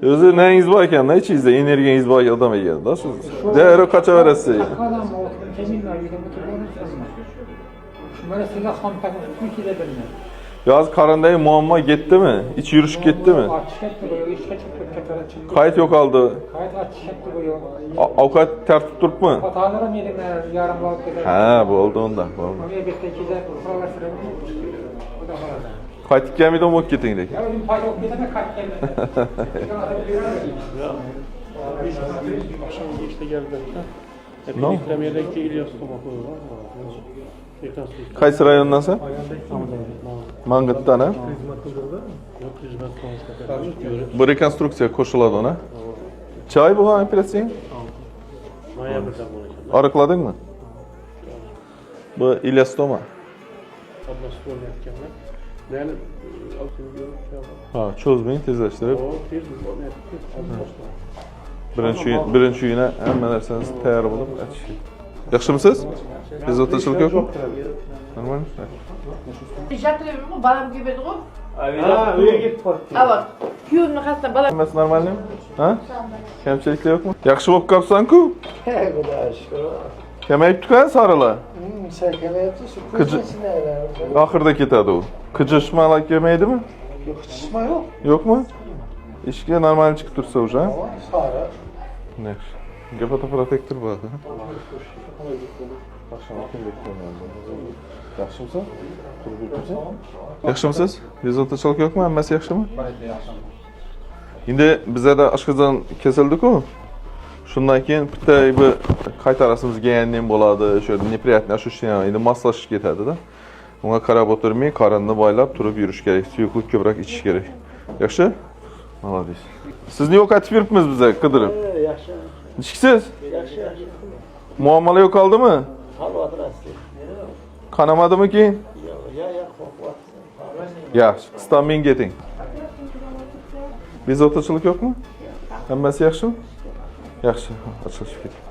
Özü neyiniz var ekan, ne içinizde energiyangiz var adam ekan da siz. Değeri kaça verasiz? Adam o teminler yine bu tür konuşuyorlar. Şunlara silah hamtakı Türkiye'de bilmem. Yaz karandayı muamma gitti mi? İç yürüyüş gitti mi? Açık etti koyuyor, işe çıkıp tekrar çıkıyor. Kayıt yok aldı. Kayıt açık etti koyuyor. Avukat tertip durup mu? Hatalarım yedim yarım vakit eder. Ha, bu oldu onda. Oraya bitti ikide kurallar sürelim. O da var. Kayıt gelmedi o gittin. Ya ölüm payı yok bir kayıt gelmedi. Biz akşam işte geldik. No. Yüklemeye geliyoruz. Kayısı rayonundansa? Mangıt'tan ha? Bu rekonstruksiya koşuladı ona. Çay bu ha operasyonu? Arıkladın mı? Bu ilyastoma. Ha, çözmeyin tezleştirip. Birinci yine hemen derseniz tayar bulup açın. Yaxşımısınız? Biz oturuşluk yok mu? Normal mi? Jatırıyorum mu? Balam gibi durup. Ha, öyle git bak. Evet. Kuyunun kasına balam. Nasıl normal mi? Ha? Kemçilikli yok mu? Yaxşı bolup kapsan ku? He Xudoya şükür. Kemeyip tüken sarıla. Sen kemayapti shu Kıcı- ko'chasini aylanib. Ahırda ketadi o. Kıcışmalak yemeydi mi? Yo'q, qisma yo'q. Yok mu? İşkiye normal çıkıp dursa уже. Ama sara. Ne? Gepata protektor bu. Yaxşımısın? Yaxşımısınız? Bezovtachilik yok mu? Hammasi yaxshimi? Endi bize de oshqozon kesildi-ku. Shundan keyin bitta bir qaytarasimiz degandan bo'ladi. O'sha неприятный ощущение, endi massash ketadi-da. Unga qarab o'tirmay, qorinni boylab turib yurish kerak. Suyuqlik ko'proq ichish kerak. Yaxshi? Молодец. Sizni yo'q aytib yuribmiz biza qidirib. Yaxshi. Ichkisiz? Yaxshi, yaxshi. Muomala yo'q qoldimi? Qolib Qanamadimi keyin? Ya, qo'rqyapsiz. Yaxshi, qisdan men keting. Bezovtachilik yo'qmi? Hammasi yaxshimi? Yaxshi, ochilishib keting.